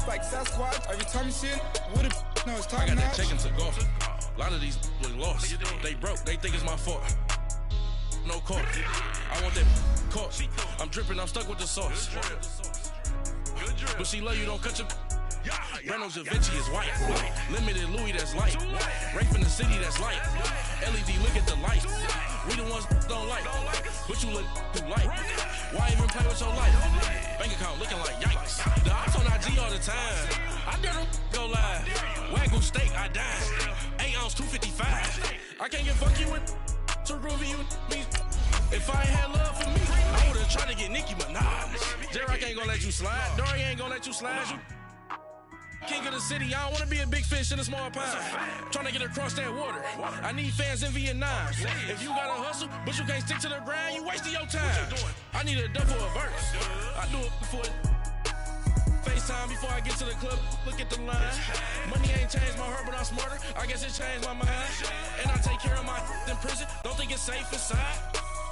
It's like Sasquatch. Every time you see it, what if no, it's time I got now. that check into golf. A lot of these look lost. They broke. They think it's my fault. No court. I want that court. I'm dripping. I'm stuck with the sauce. But she love you. Don't cut your. Breno Javinci is white. Limited Louis, that's light. Rape in the city, that's light. LED, look at the light. We the ones don't like. But you look too light. Why even play with your life? Bank account looking like yikes. The ops on IG all the time. I dare them go live. Wagyu steak, I dine. 8 ounce, 255. I can't get fuck you with too groovy you me. If I ain't had love for me, I would've tried to get Nicki Minaj. J-Rock ain't gonna let you slide. Dory ain't gonna let you slide. You king of the city, I don't wanna be a big fish in a small pond. Trying to get across that water. I need fans in Vietnam. If you gotta hustle, but you can't stick to the grind, you wasting your time. I need a double a verse. I do it before FaceTime before I get to the club. Look at the line. Money ain't changed my heart, but I'm smarter. I guess it changed my mind. And I take care of my in prison. Don't think it's safe inside.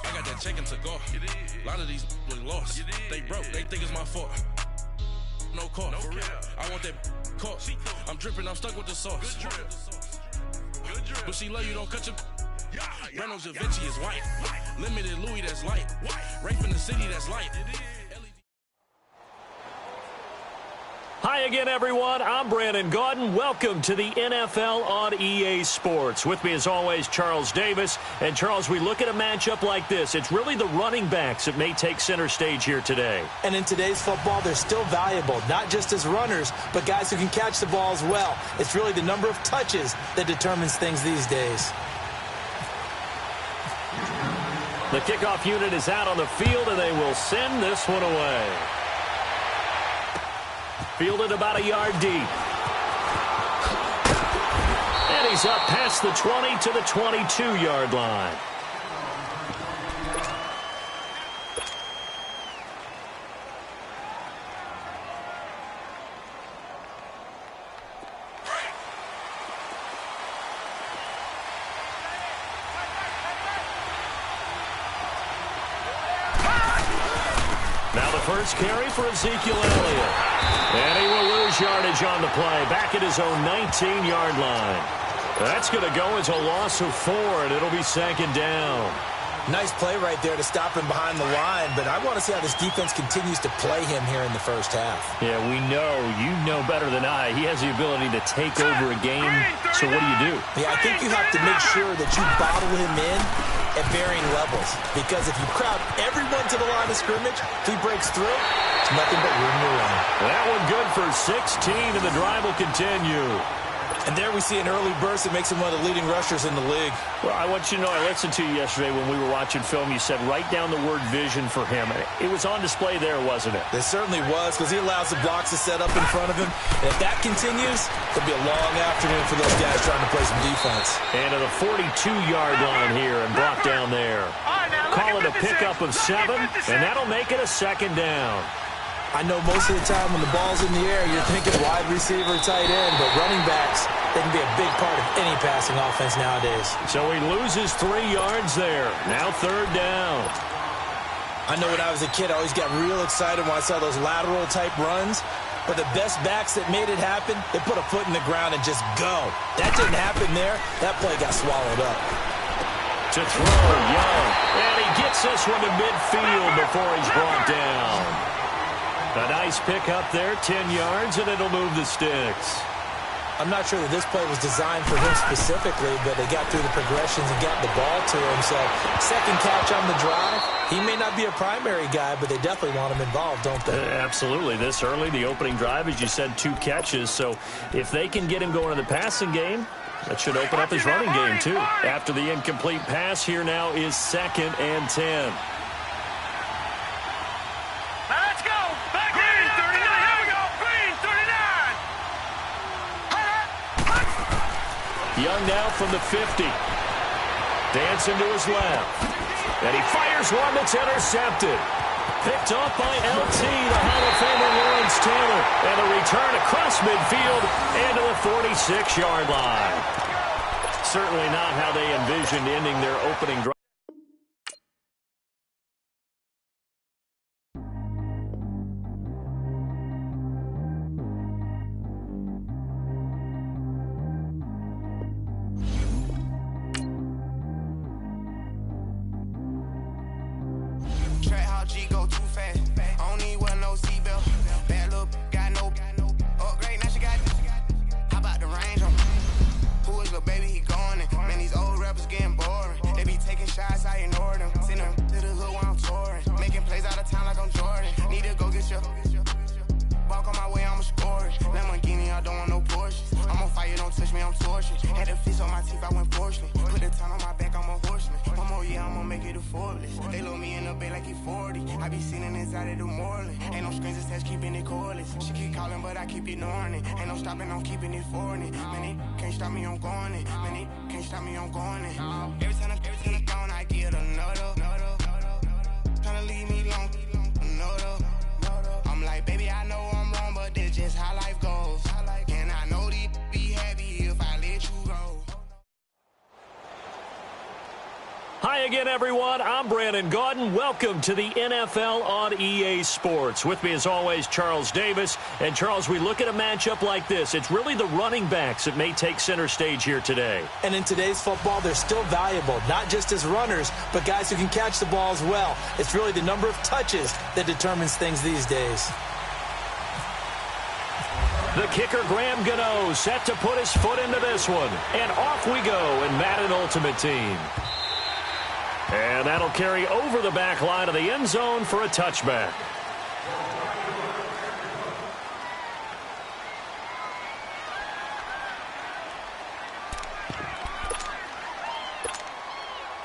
I got that check into golf. A lot of these look lost. They broke. They think it's my fault. No court. I want that court. I'm dripping, I'm stuck with the sauce. But she love you, don't cut your. Breno Javinci is white. Limited Louis, that's light. Rape in the city, that's light. Hi again, everyone. I'm Brandon Gaudin. Welcome to the NFL on EA Sports. With me, as always, Charles Davis. And, Charles, we look at a matchup like this. It's really the running backs that may take center stage here today. And in today's football, they're still valuable, not just as runners, but guys who can catch the ball as well. It's really the number of touches that determines things these days. The kickoff unit is out on the field, and they will send this one away. Fielded about a yard deep. And he's up past the 20 to the 22-yard line. Now the first carry for Ezekiel Elliott. And he will lose yardage on the play, back at his own 19-yard line. That's going to go as a loss of 4, and it'll be second down. Nice play right there to stop him behind the line, but I want to see how this defense continues to play him here in the first half. Yeah, we know. You know better than I. He has the ability to take over a game, so what do? Yeah, I think you have to make sure that you bottle him in at varying levels, because if you crowd everyone to the line of scrimmage, if he breaks through, it's nothing but room to run. That one good for 16, and the drive will continue. And there we see an early burst that makes him one of the leading rushers in the league. Well, I want you to know, I listened to you yesterday when we were watching film. You said write down the word vision for him. It was on display there, wasn't it? It certainly was, because he allows the blocks to set up in front of him. And if that continues, it'll be a long afternoon for those guys trying to play some defense. And to the 42-yard line here and brought down there. Call it a pickup of 7, and that'll make it a second down. I know most of the time when the ball's in the air, you're thinking wide receiver, tight end, but running backs, they can be a big part of any passing offense nowadays. So he loses 3 yards there. Now third down. I know when I was a kid, I always got real excited when I saw those lateral-type runs, but the best backs that made it happen, they put a foot in the ground and just go. That didn't happen there. That play got swallowed up. To throw, Young. And he gets this one to midfield before he's brought down. A nice pick up there, 10 yards, and it'll move the sticks. I'm not sure that this play was designed for him specifically, but they got through the progressions and got the ball to him. So, second catch on the drive. He may not be a primary guy, but they definitely want him involved, don't they? Absolutely. This early, the opening drive, as you said, 2 catches. So, if they can get him going in the passing game, that should open up his running game, too. After the incomplete pass, here now is 2nd and 10. Young now from the 50. Dancing to his left. And he fires one that's intercepted. Picked off by LT, the Hall of Famer Lawrence Taylor. And a return across midfield and to the 46-yard line. Certainly not how they envisioned ending their opening drive. G go too fast. I don't need wear no seatbelt. Bad little got no upgrade. Now she got. How about the range on? Who is little baby? He going in. Man, these old rappers getting boring. They be taking shots, I ignore them. Send them to the hood while I'm touring. Making plays out of town like I'm Jordan. Need to go get your. Walk on my way, I'ma score it. Lamborghini, I don't want no Porsches. I'm on fire, don't touch me, I'm torching. Had the fish on my teeth, I went porcelain. Put the time on my back, I'm a horseman. One more year, I'ma make it a Forbes. They load me in the bay like he 40. I be seen inside of the Moreland. Ain't no screens attached, keeping it cordless. She keep calling, but I keep ignoring it. Ain't no stopping, I'm keeping it for it. Man, they can't stop me, I'm going it. Man, they can't stop me, I'm going it. Every time I'm gone, I get another. Tryna leave me long, another. I'm like, baby, I know I'm wrong, but that's just how life goes. And I know they'd be happy if I let you go. Hi again, everyone. I'm Brandon Gaudin. Welcome to the NFL on EA Sports. With me, as always, Charles Davis. And, Charles, we look at a matchup like this. It's really the running backs that may take center stage here today. And in today's football, they're still valuable, not just as runners, but guys who can catch the ball as well. It's really the number of touches that determines things these days. The kicker, Graham Gano, set to put his foot into this one. And off we go in Madden Ultimate Team. And that'll carry over the back line of the end zone for a touchback.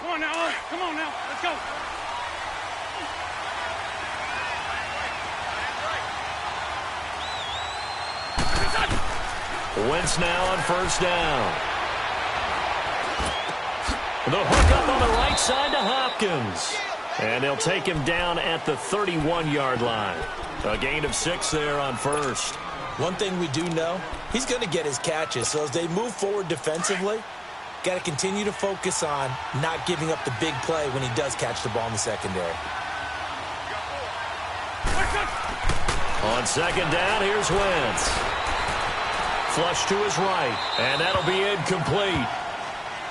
Come on now, come on now, let's go. Wentz now on first down. The hook up on the right side to Hopkins. And they'll take him down at the 31-yard line. A gain of 6 there on first. One thing we do know, he's going to get his catches. So as they move forward defensively, got to continue to focus on not giving up the big play when he does catch the ball in the secondary. On second down, here's Wentz. Flush to his right, and that'll be incomplete.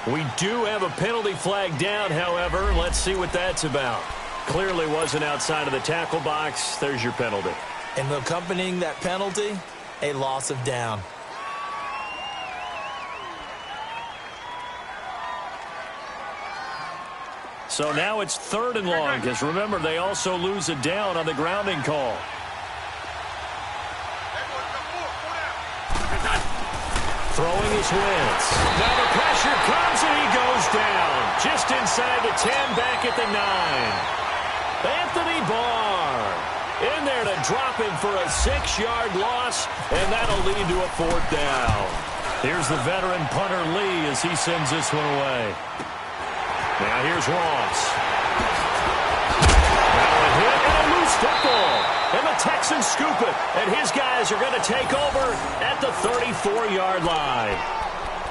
We do have a penalty flag down, however. Let's see what that's about. Clearly wasn't outside of the tackle box. There's your penalty. And accompanying that penalty, a loss of down. So now it's 3rd and long, because remember, they also lose a down on the grounding call. Throwing his Wentz. Now the pressure comes and he goes down. Just inside the 10, back at the 9. Anthony Barr in there to drop him for a 6-yard loss, and that'll lead to a 4th down. Here's the veteran punter Lee as he sends this one away. Now here's Ross. Now a hit and a loose football. And the Texans scoop it. And his guys are going to take over at the 34-yard line.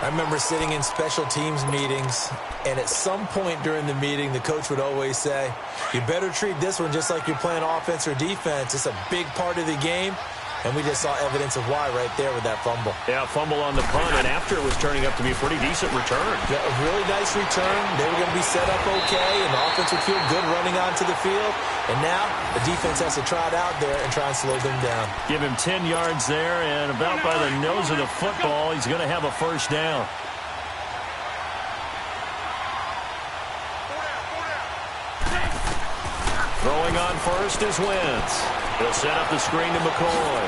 I remember sitting in special teams meetings, and at some point during the meeting, the coach would always say, you better treat this one just like you're playing offense or defense. It's a big part of the game. And we just saw evidence of why right there with that fumble. Yeah, fumble on the punt, and after it was turning up to be a pretty decent return. Yeah, a really nice return. They were going to be set up okay, and the offense would feel good running onto the field. And now the defense has to trot out there and try and slow them down. Give him 10 yards there, and about by the nose of the football, he's going to have a first down. Throwing on first is Wentz. He'll set up the screen to McCoy.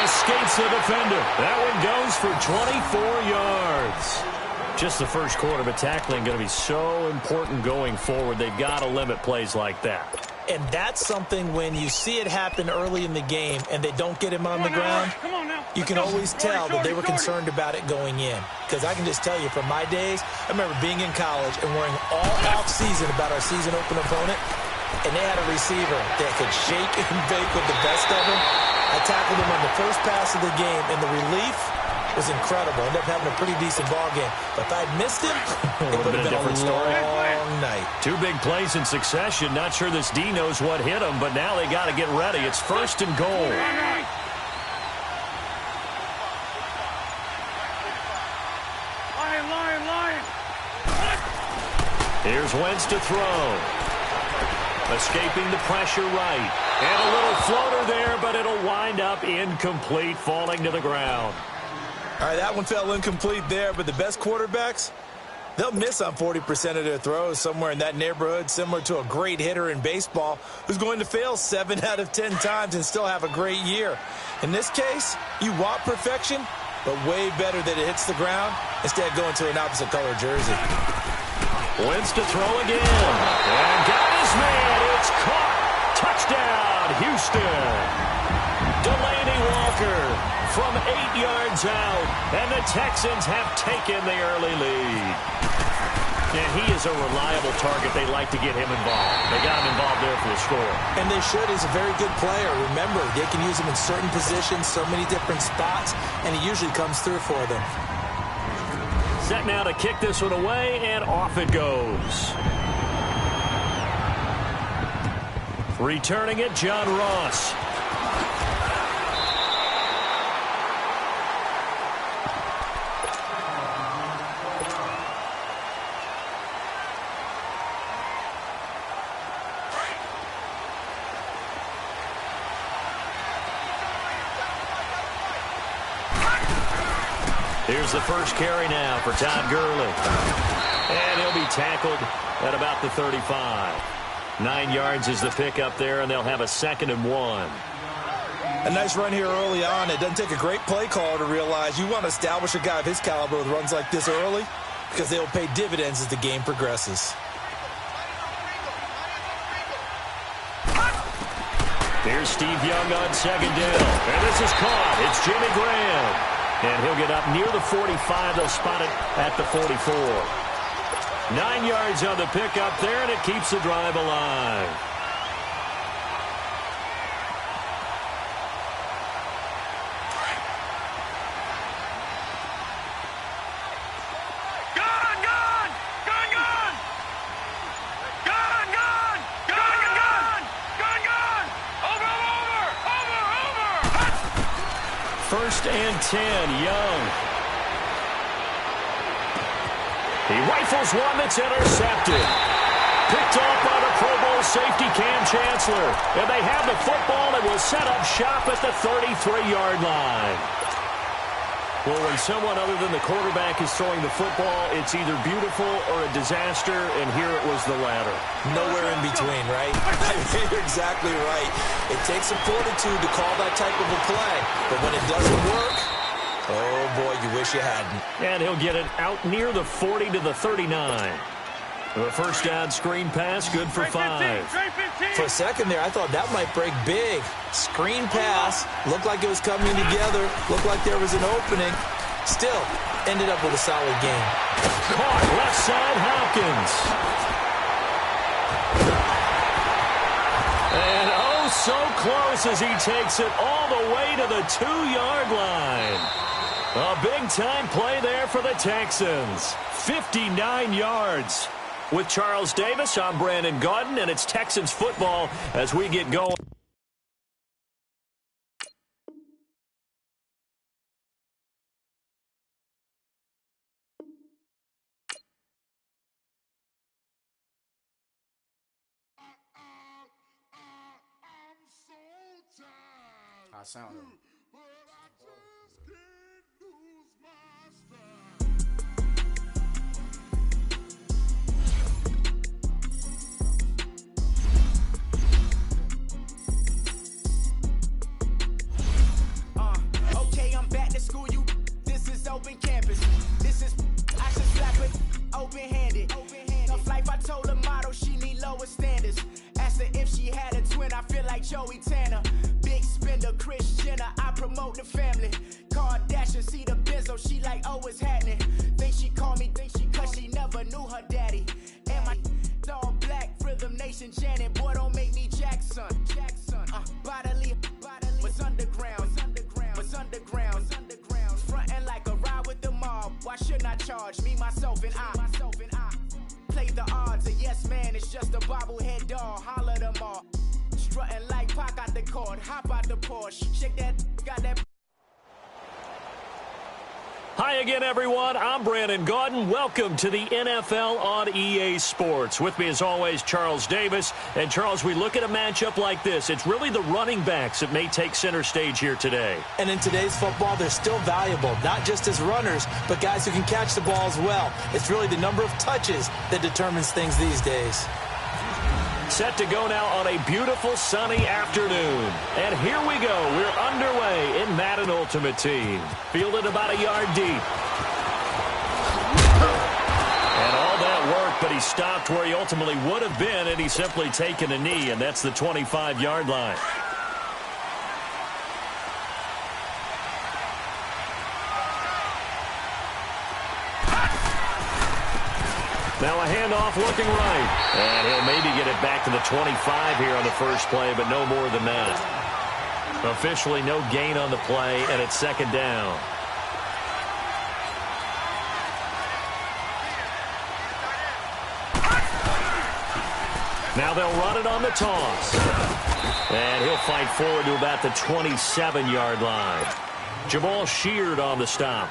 Escapes the defender. That one goes for 24 yards. Just the first quarter, but tackling going to be so important going forward. They've got to limit plays like that. And that's something when you see it happen early in the game and they don't get him on the ground, you can always tell that they were concerned about it going in. Because I can just tell you from my days, I remember being in college and worrying all off-season about our season open opponent, and they had a receiver that could shake and bake with the best of them. I tackled him on the first pass of the game, and the relief was incredible. Ended up having a pretty decent ball game. But if I'd missed him, it would have been a different long night. 2 big plays in succession. Not sure this D knows what hit him, but now they got to get ready. It's 1st and goal. Here's Wentz to throw. Escaping the pressure right. And a little floater there, but it'll wind up incomplete, falling to the ground. All right, that one fell incomplete there, but the best quarterbacks, they'll miss on 40% of their throws, somewhere in that neighborhood, similar to a great hitter in baseball who's going to fail 7 out of 10 times and still have a great year. In this case, you want perfection, but way better that it hits the ground instead of going to an opposite color jersey. Wentz to throw again. And got his man. It's caught. Touchdown, Houston. Delaney Walker from 8 yards out. And the Texans have taken the early lead. And he is a reliable target. They like to get him involved. They got him involved there for the score. And they should. He's a very good player. Remember, they can use him in certain positions, so many different spots, and he usually comes through for them. Set now to kick this one away, and off it goes. Returning it, John Ross. Here's the first carry now for Todd Gurley. And he'll be tackled at about the 35. 9 yards is the pickup there, and they'll have a 2nd and 1. A nice run here early on. It doesn't take a great play caller to realize you want to establish a guy of his caliber with runs like this early because they will pay dividends as the game progresses. Here's Steve Young on 2nd down. And this is caught. It's Jimmy Graham. And he'll get up near the 45. They'll spot it at the 44. 9 yards on the pickup there, and it keeps the drive alive. First and 10, Young. He rifles one that's intercepted. Picked off by the Pro Bowl safety Cam Chancellor. And they have the football and will set up shop at the 33-yard line. Well, when someone other than the quarterback is throwing the football, it's either beautiful or a disaster, and here it was the latter. Nowhere in between, right? You're exactly right. It takes some fortitude to call that type of a play, but when it doesn't work, oh boy, you wish you hadn't. And he'll get it out near the 40 to the 39. The first down screen pass, good for 5. For a second there, I thought that might break big. Screen pass, looked like it was coming together, looked like there was an opening. Still, ended up with a solid game. Caught left side, Hopkins. And oh, so close as he takes it all the way to the 2-yard line. A big-time play there for the Texans. 59 yards. With Charles Davis, I'm Brandon Gaudin, and it's Texans football as we get going. I sound him. Okay, I'm back to school. This is open campus. This is I should slap it open-handed. Tough life, I told her motto she need lower standards. Asked her if she had a twin. I feel like Joey Tanner. Big spender, Kris Jenner, I promote the family. Kardashian, see the Benzo, she like, oh, it's happening. Think she called me, cause she never knew her daddy. And my all black, Rhythm Nation, Janet, boy, don't make me Jackson. Bodily, what's underground, what's underground, frontin' like a ride with the mob. Why shouldn't I charge me, myself, and I? Play the odds, a yes man, it's just a bobblehead doll, holler them all. Strutting like Pac out the court, hop out the Porsche, shake that, got that. Hi again, everyone. I'm Brandon Gaudin. Welcome to the NFL on EA Sports. With me, as always, Charles Davis. And, Charles, we look at a matchup like this. It's really the running backs that may take center stage here today. And in today's football, they're still valuable, not just as runners, but guys who can catch the ball as well. It's really the number of touches that determines things these days. Set to go now on a beautiful sunny afternoon. And here we go. We're underway in Madden Ultimate Team. Fielded about a yard deep. And all that work, but he stopped where he ultimately would have been, and he's simply taken a knee, and that's the 25-yard line. Now a handoff looking right. And he'll maybe get it back to the 25 here on the first play, but no more than that. Officially no gain on the play, and it's second down. Now they'll run it on the toss. And he'll fight forward to about the 27-yard line. Jamal Sheard on the stop.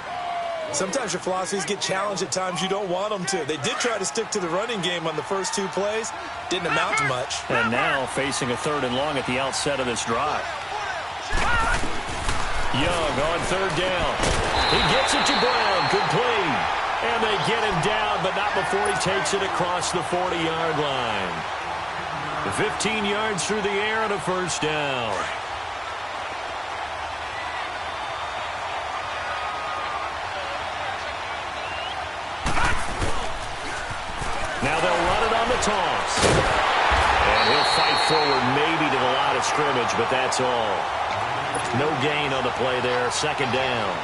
Sometimes your philosophies get challenged at times you don't want them to. They did try to stick to the running game on the first two plays. Didn't amount to much. And now facing a 3rd and long at the outset of this drive. Young on 3rd down. He gets it to Brown. Complete. And they get him down, but not before he takes it across the 40-yard line. 15 yards through the air and a first down. Now they'll run it on the toss. And he'll fight forward maybe to the line of scrimmage, but that's all. No gain on the play there. Second down.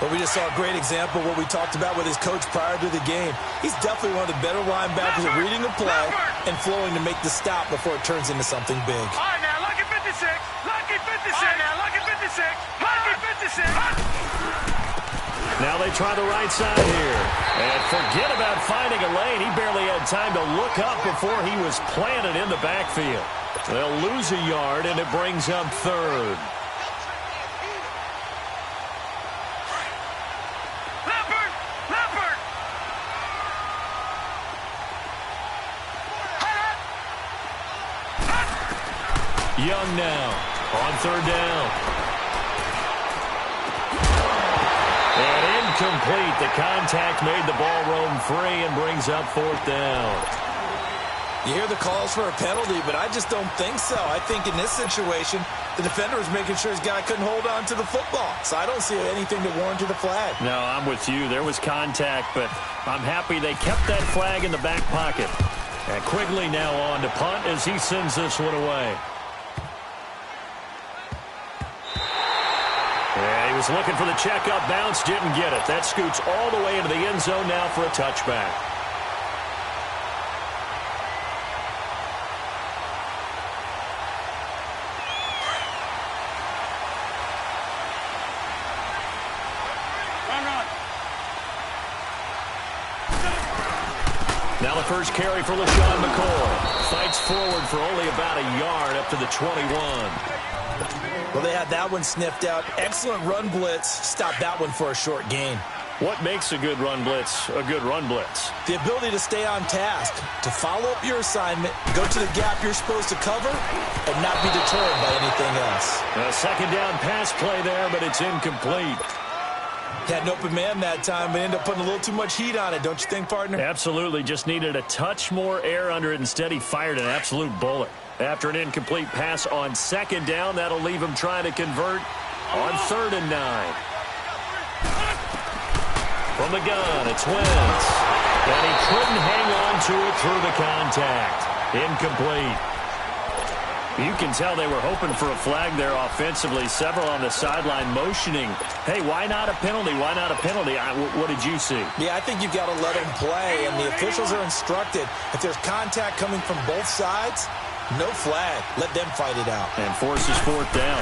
But we just saw a great example of what we talked about with his coach prior to the game. He's definitely one of the better linebackers at reading the play and flowing to make the stop before it turns into something big. All right, now, lucky 56. Lucky 56. All right, now, lucky 56. Lucky 56. Now they try the right side here. And forget about finding a lane. He barely had time to look up before he was planted in the backfield. They'll lose a yard, and it brings up 3rd. Young now on 3rd down. And incomplete. The contact made the ball roam free and brings up 4th down. You hear the calls for a penalty, but I just don't think so. I think in this situation, the defender was making sure his guy couldn't hold on to the football. So I don't see anything that warranted a flag. No, I'm with you. There was contact, but I'm happy they kept that flag in the back pocket. And Quigley now on to punt as he sends this one away. Yeah, he was looking for the checkup bounce, didn't get it. That scoots all the way into the end zone now for a touchback. Now the first carry for LaShawn McCoy. Fights forward for only about a yard up to the 21. Well, they had that one sniffed out. Excellent run blitz. Stopped that one for a short gain. What makes a good run blitz a good run blitz? The ability to stay on task, to follow up your assignment, go to the gap you're supposed to cover, and not be deterred by anything else. A second down pass play there, but it's incomplete. Had an open man that time, but ended up putting a little too much heat on it, don't you think, partner? Absolutely. Just needed a touch more air under it. Instead, he fired an absolute bullet. After an incomplete pass on second down, that'll leave him trying to convert on 3rd and 9. From the gun, it's Wentz. And he couldn't hang on to it through the contact. Incomplete. You can tell they were hoping for a flag there offensively. Several on the sideline motioning, hey, why not a penalty? Why not a penalty? What did you see? Yeah, I think you've got to let them play, and the officials are instructed. If there's contact coming from both sides, no flag. Let them fight it out. And forces 4th down.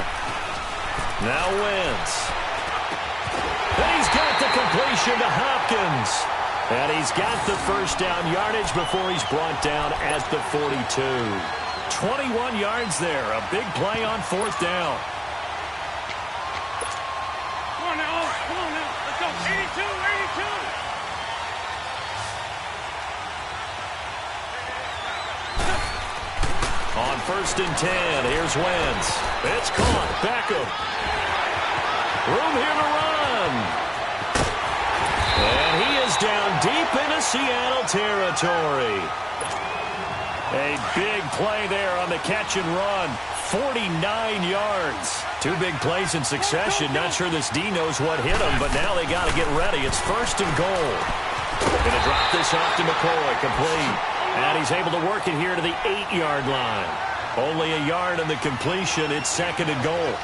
Now Wentz. And he's got the completion to Hopkins. And he's got the first down yardage before he's brought down at the 42. 21 yards there. A big play on 4th down. Come on now. on 1st and 10. Here's Wentz. It's caught. Beckham. Room here to run. And he is down deep into Seattle territory. A big play there on the catch and run. 49 yards. 2 big plays in succession. Not sure this D knows what hit him, but now they got to get ready. It's 1st and goal. Going to drop this off to McCoy. Complete. And he's able to work it here to the 8-yard line. Only a yard on the completion. It's 2nd and goal.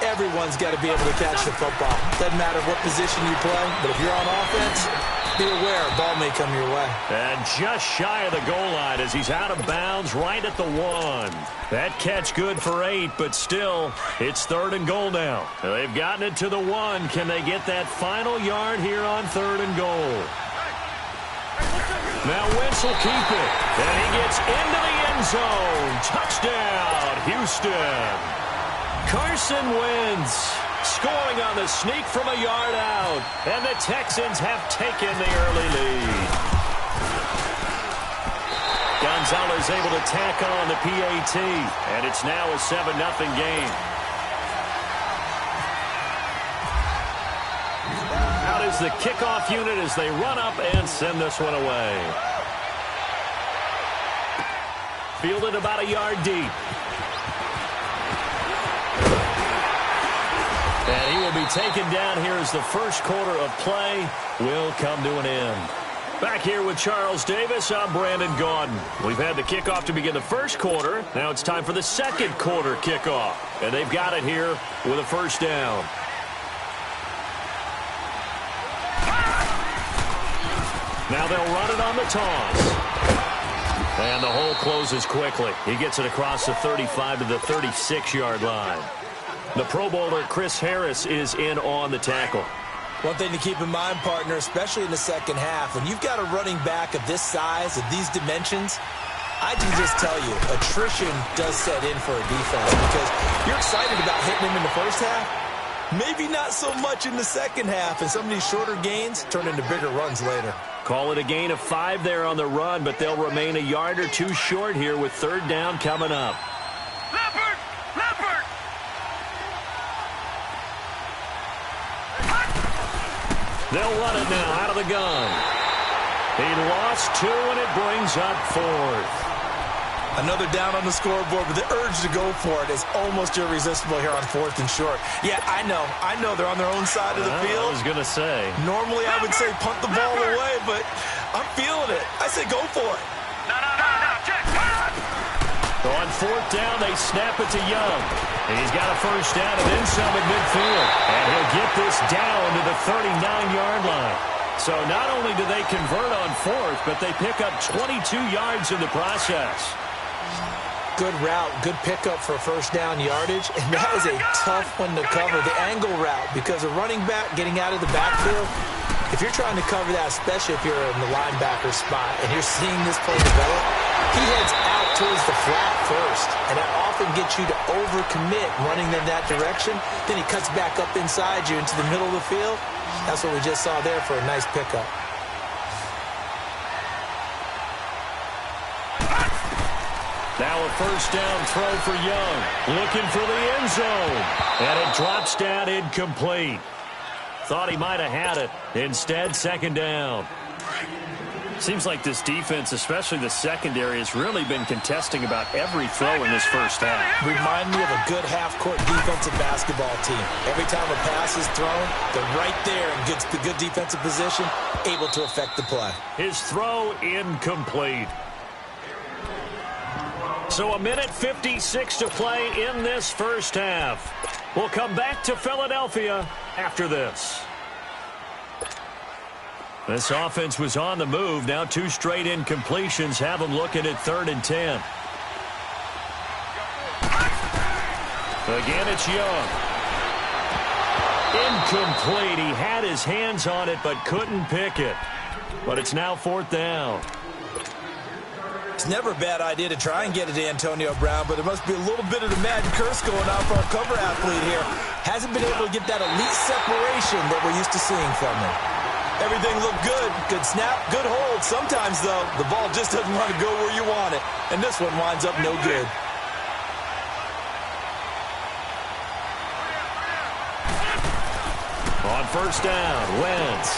Everyone's got to be able to catch the football. Doesn't matter what position you play, but if you're on offense, be aware a ball may come your way. And just shy of the goal line as he's out of bounds right at the 1. That catch good for 8, but still, it's 3rd and goal now. They've gotten it to the 1. Can they get that final yard here on 3rd and goal? Now Wentz will keep it. And he gets into the end zone. Touchdown, Houston. Carson Wentz scoring on the sneak from a yard out. And the Texans have taken the early lead. Gonzalez able to tack on the PAT. And it's now a 7-0 game. Out is the kickoff unit as they run up and send this one away. Fielded about a yard deep. And he will be taken down here as the first quarter of play will come to an end. Back here with Charles Davis, I'm Brandon Gaudin. We've had the kickoff to begin the first quarter. Now it's time for the second quarter kickoff. And they've got it here with a first down. Now they'll run it on the toss. And the hole closes quickly. He gets it across the 35 to the 36-yard line. The Pro Bowler Chris Harris is in on the tackle. One thing to keep in mind, partner, especially in the second half, when you've got a running back of this size, of these dimensions, I can just tell you, attrition does set in for a defense because you're excited about hitting him in the first half. Maybe not so much in the second half, and some of these shorter gains turn into bigger runs later. Call it a gain of 5 there on the run, but they'll remain a yard or 2 short here with 3rd down coming up. Leopard! Leopard! They'll run it now out of the gun. He lost 2, and it brings up 4th. Another down on the scoreboard, but the urge to go for it is almost irresistible here on 4th and short. Yeah, I know they're on their own side of the field. I was going to say. Normally I would say punt the ball away, but I'm feeling it. I say go for it. No, check. So on 4th down, they snap it to Young. And he's got a first down and then some at midfield. And he'll get this down to the 39-yard line. So not only do they convert on 4th, but they pick up 22 yards in the process. Good route, good pickup for first down yardage, and that is a tough one to cover, the angle route, because a running back getting out of the backfield, if you're trying to cover that, especially if you're in the linebacker spot and you're seeing this play develop, he heads out towards the flat first, and that often gets you to overcommit running in that direction. Then he cuts back up inside you into the middle of the field. That's what we just saw there for a nice pickup. Now a first down throw for Young. Looking for the end zone. And it drops down incomplete. Thought he might have had it. Instead, 2nd down. Seems like this defense, especially the secondary, has really been contesting about every throw in this first half. Remind me of a good half-court defensive basketball team. Every time a pass is thrown, they're right there in good defensive position, able to affect the play. His throw incomplete. So 1:56 to play in this first half. We'll come back to Philadelphia after this. This offense was on the move. Now 2 straight incompletions have them looking at 3rd and 10. Again, it's Young. Incomplete. He had his hands on it but couldn't pick it. But it's now 4th down. It's never a bad idea to try and get it to Antonio Brown, but there must be a little bit of the Madden curse going on for our cover athlete here. Hasn't been able to get that elite separation that we're used to seeing from him. Everything looked good. Good snap, good hold. Sometimes, though, the ball just doesn't want to go where you want it. And this one winds up no good. first down. Wentz.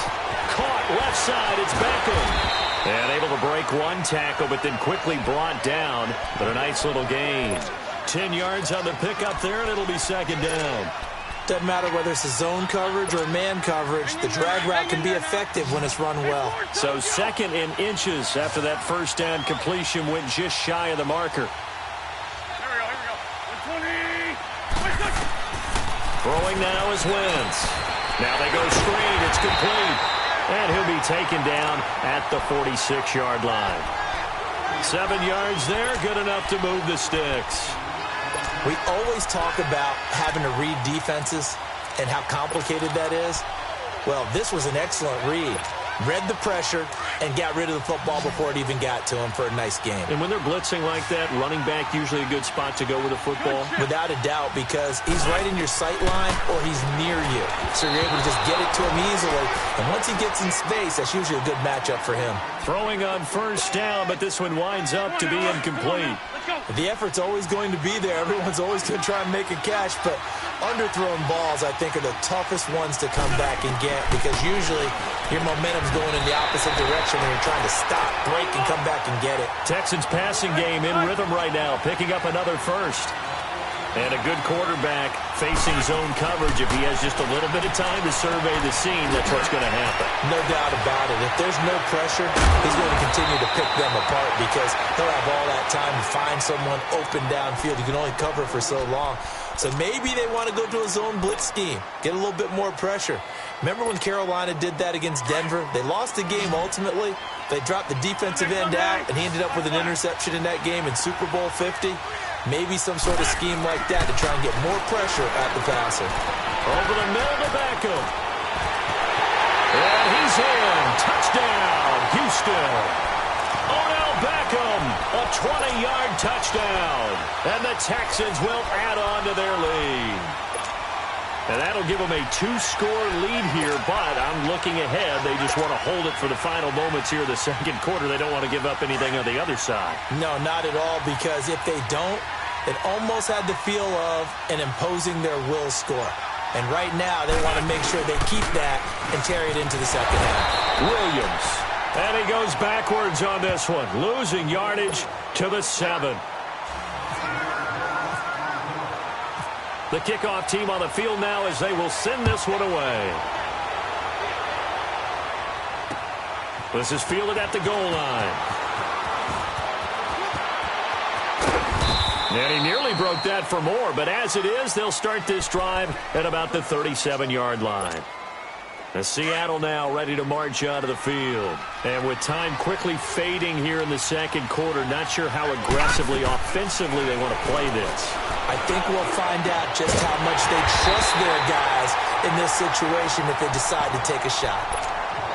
Caught left side. It's Beckham. And able to break one tackle, but then quickly brought down. But a nice little gain. 10 yards on the pickup there, and it'll be second down. Doesn't matter whether it's a zone coverage or man coverage. The drag route can be effective when it's run well. So second in inches after that first down completion went just shy of the marker. Here we go. 120. Throwing now is Wentz. Now they go screen. It's complete. And he'll be taken down at the 46-yard line. 7 yards there, good enough to move the sticks. We always talk about having to read defenses and how complicated that is. Well, this was an excellent read. Read the pressure and got rid of the football before it even got to him for a nice game. And when they're blitzing like that, running back usually a good spot to go with the football? Without a doubt, because he's right in your sight line or he's near you. So you're able to just get it to him easily. And once he gets in space, that's usually a good matchup for him. Throwing on first down, but this one winds up to be incomplete. The effort's always going to be there. Everyone's always going to try and make a catch, but underthrown balls, I think, are the toughest ones to come back and get because usually your momentum's going in the opposite direction when you're trying to stop, break, and come back and get it. Texans passing game in rhythm right now, picking up another first. And a good quarterback facing zone coverage. If he has just a little bit of time to survey the scene, that's what's going to happen. No doubt about it. If there's no pressure, he's going to continue to pick them apart because he'll have all that time to find someone open downfield. You can only cover for so long. So maybe they want to go to a zone blitz scheme, get a little bit more pressure. Remember when Carolina did that against Denver? They lost the game ultimately. They dropped the defensive end out, and he ended up with an interception in that game in Super Bowl 50. Maybe some sort of scheme like that to try and get more pressure at the passer. Over the middle to Beckham. And he's in. Touchdown, Houston. Odell Beckham, a 20-yard touchdown. And the Texans will add on to their lead. And that'll give them a 2-score lead here, but I'm looking ahead. They just want to hold it for the final moments here of the second quarter. They don't want to give up anything on the other side. No, not at all, because if they don't, it almost had the feel of an imposing their will score. And right now, they want to make sure they keep that and carry it into the second half. Williams. And he goes backwards on this one, losing yardage to the 7. The kickoff team on the field now as they will send this one away. This is fielded at the goal line. And he nearly broke that for more, but as it is, they'll start this drive at about the 37-yard line. As Seattle now ready to march out of the field. And with time quickly fading here in the second quarter, not sure how aggressively, offensively they want to play this. I think we'll find out just how much they trust their guys in this situation if they decide to take a shot.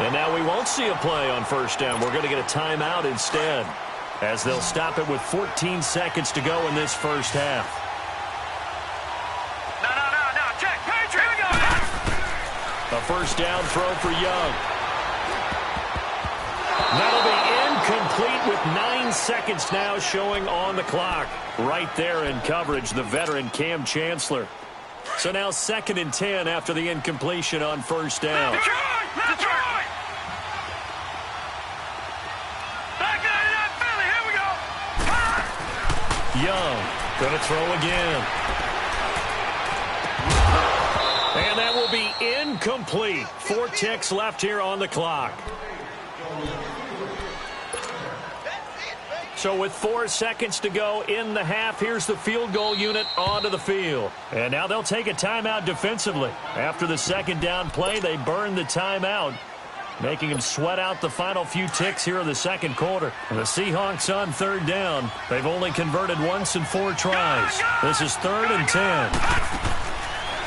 And now we won't see a play on first down. We're going to get a timeout instead, as they'll stop it with 14 seconds to go in this first half. No. Check. Patriot. Here we go. A first down throw for Young. That'll be incomplete with 9 seconds now showing on the clock. Right there in coverage, the veteran Cam Chancellor. So now 2nd and 10 after the incompletion on first down. Detroit! Back out of that Philly. Here we go. Young gonna throw again. And that will be incomplete. 4 ticks left here on the clock. So with 4 seconds to go in the half, here's the field goal unit onto the field. And now they'll take a timeout defensively. After the second down play, they burn the timeout, making them sweat out the final few ticks here in the second quarter. And the Seahawks on third down. They've only converted once in 4 tries. This is 3rd and 10.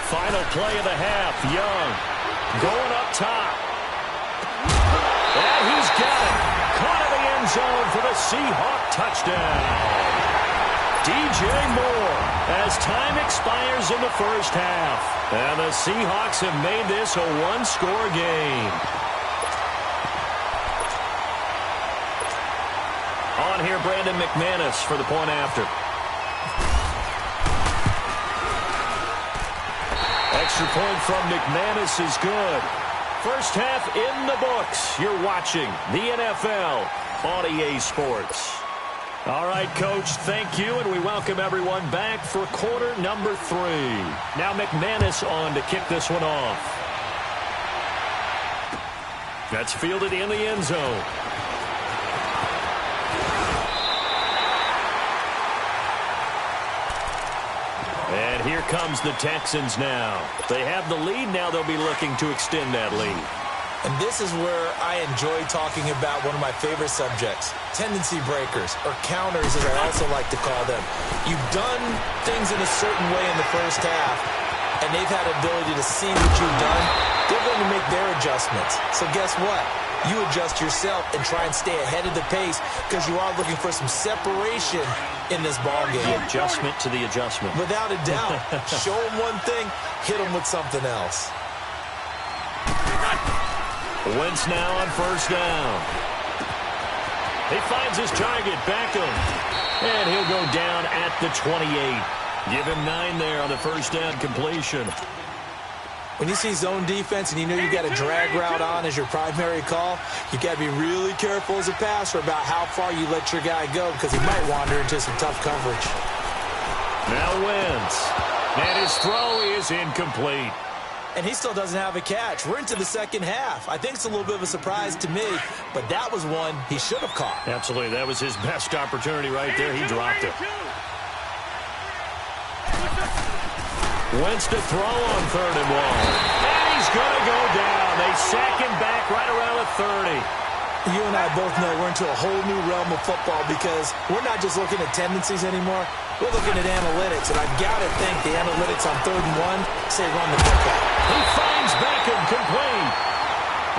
Final play of the half. Young going up top. And he's got it. Caught in the end zone for the Seahawk touchdown. DJ Moore as time expires in the first half. And the Seahawks have made this a 1-score game. On here, Brandon McManus for the point after. extra point from McManus is good. First half in the books. You're watching the NFL on EA Sports. All right, Coach, thank you, and we welcome everyone back for quarter number 3. Now McManus on to kick this one off. That's fielded in the end zone. And here comes the Texans now. They have the lead. Now they'll be looking to extend that lead. And this is where I enjoy talking about one of my favorite subjects, tendency breakers, or counters as I also like to call them. You've done things in a certain way in the first half, and they've had ability to see what you've done. They're going to make their adjustments. So guess what? You adjust yourself and try and stay ahead of the pace because you are looking for some separation in this ball game. The adjustment to the adjustment. Without a doubt. Show them one thing, hit them with something else. Wentz now on first down. He finds his target, Beckham. And he'll go down at the 28. Give him 9 there on the first down completion. When you see zone defense and you know you got a drag route on as your primary call, you got to be really careful as a passer about how far you let your guy go because he might wander into some tough coverage. Now Wentz. And his throw is incomplete. And he still doesn't have a catch. We're into the second half. I think it's a little bit of a surprise to me, but that was one he should have caught. Absolutely. That was his best opportunity right there. He dropped it. Wentz to throw on 3rd and 1. And he's going to go down. They sack him back right around the 30. You and I both know we're into a whole new realm of football because we're not just looking at tendencies anymore. We're looking at analytics, and I've got to think the analytics on 3rd and 1 say run the football. He finds Beckham complete.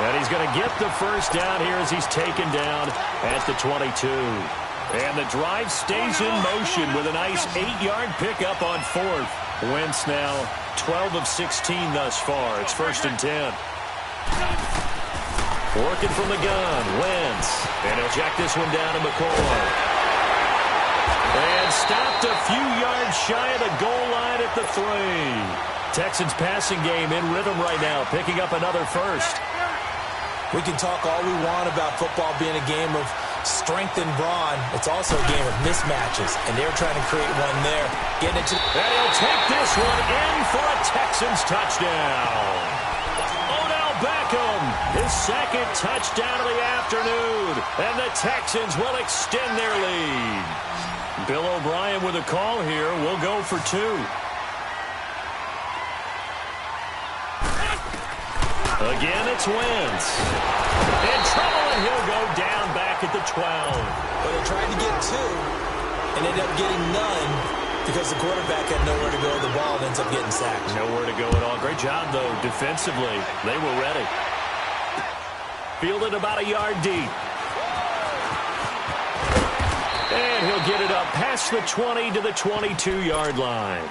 And he's going to get the first down here as he's taken down at the 22. And the drive stays in motion with a nice 8-yard pickup on 4th. Wentz now 12 of 16 thus far. It's 1st and 10. Working from the gun, Wentz. And he'll check this one down to McCoy. And stopped a few yards shy of the goal line at the 3. Texans passing game in rhythm right now, picking up another first. We can talk all we want about football being a game of strength and brawn. It's also a game of mismatches, and they're trying to create one there. Getting into. And he'll take this one in for a Texans touchdown. Odell Beckham, his second touchdown of the afternoon, and the Texans will extend their lead. Bill O'Brien with a call here. We'll go for 2. Again, it's Wentz. In trouble, and he'll go down back at the 12. But they tried to get 2 and ended up getting none because the quarterback had nowhere to go with the ball and ends up getting sacked. Nowhere to go at all. Great job, though, defensively. They were ready. Fielded about a yard deep. And he'll get it up past the 20 to the 22-yard line.